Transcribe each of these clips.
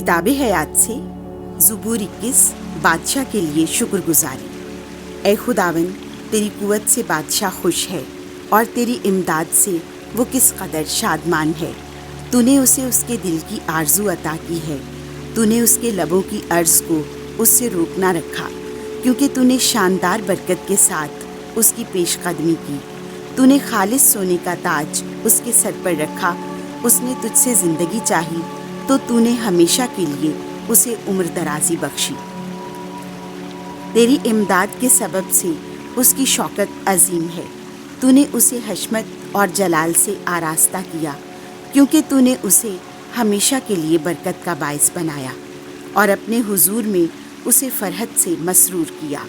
किताब हयात से ज़बूर 21 बादशाह के लिए शुक्रगुजारी। ए खुदावन, तेरी कुव्वत से बादशाह खुश है और तेरी इमदाद से वो किस कदर शादमान है। तूने उसे उसके दिल की आरज़ू अता की है। तूने उसके लबों की अर्ज़ को उससे रोकना रखा, क्योंकि तूने शानदार बरकत के साथ उसकी पेशकदमी की। तूने खालिस सोने का ताज उसके सर पर रखा। उसने तुझसे ज़िंदगी चाही तो तूने हमेशा के लिए उसे उम्र दराज़ी बख्शी। तेरी इमदाद के सबब से उसकी शौकत अजीम है। तूने उसे हशमत और जलाल से आरास्ता किया, क्योंकि तूने उसे हमेशा के लिए बरकत का बाइस बनाया और अपने हुजूर में उसे फरहत से मसरूर किया।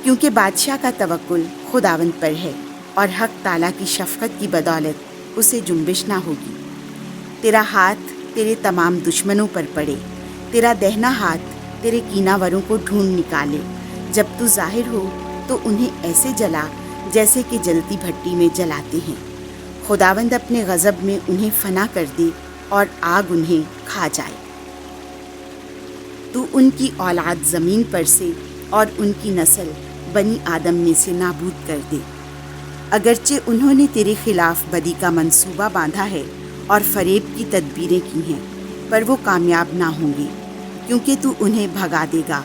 क्योंकि बादशाह का तवक्कुल खुदावंद पर है और हक ताला की शफ़क़त की बदौलत उसे जुम्बिश ना होगी। तेरा हाथ तेरे तमाम दुश्मनों पर पड़े, तेरा दहना हाथ तेरे कीनावरों को ढूंढ निकाले। जब तू ज़ाहिर हो तो उन्हें ऐसे जला जैसे कि जलती भट्टी में जलाते हैं। खुदावंद अपने गज़ब में उन्हें फना कर दे और आग उन्हें खा जाए। तू उनकी औलाद ज़मीन पर से और उनकी नस्ल बनी आदम में से नाबूद कर दे। अगरचे उन्होंने तेरे खिलाफ बदी का मंसूबा बांधा है और फरेब की तदबीरें की हैं, पर वो कामयाब ना होंगे, क्योंकि तू उन्हें भगा देगा।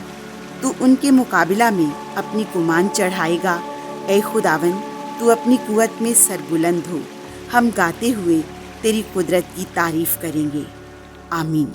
तू उनके मुकाबला में अपनी कुमान चढ़ाएगा। ए खुदावन, तू अपनी कुव्वत में सरबुलंद हो। हम गाते हुए तेरी कुदरत की तारीफ़ करेंगे। आमीन।